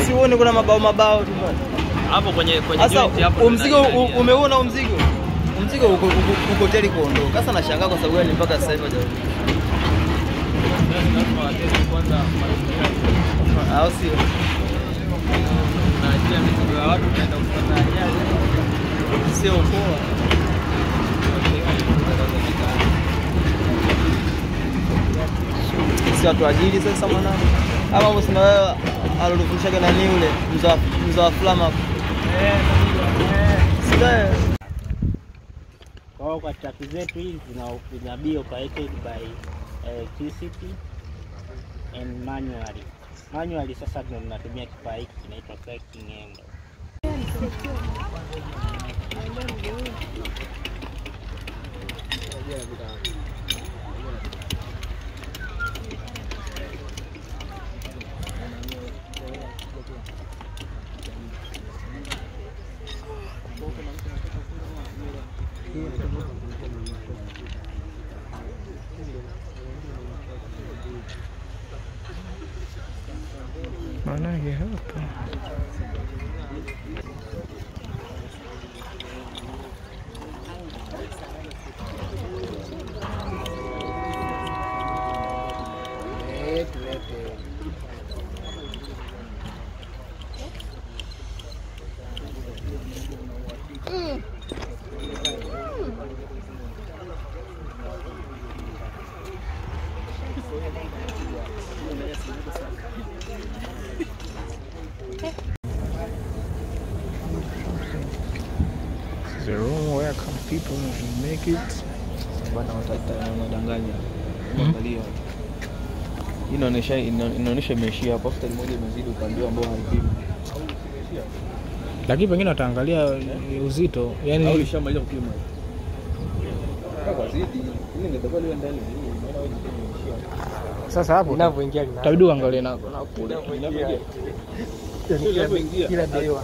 si uone kuna mabao tu bwana. Hapo kwenye joint hapo. Mzigo umeona mzigo? Mzigo uko hoteli kuondoka. Sasa nashangaa kwa sababu gani mpaka sasa hivi hajarudi. Kwanza au sio? Na ajia mizigo ya watu kaenda kupata ajali. Sio poa. Si watu ajili sasa mwanangu. Ama usema wewe alirudishaga nani yule mzaa flama hapo. Sasa kwa traki zetu hizi zina be operated by electricity and manually sasa tunatumia kifaa hiki kinaitwa tracking angle. Manake hapa the room where come people make it. bwana watadanganya. Angalia. Inaonyesha imeishia hapo, after moja imezidi upande ambao haipimi. Lakini pengine wataangalia uzito, yani au lishamaliza kupima. Kwa zidi, ile ingetakuwa liwe ndani. Sasa hapo inavyoingia itabidi uangalie na kule. Kila dewa.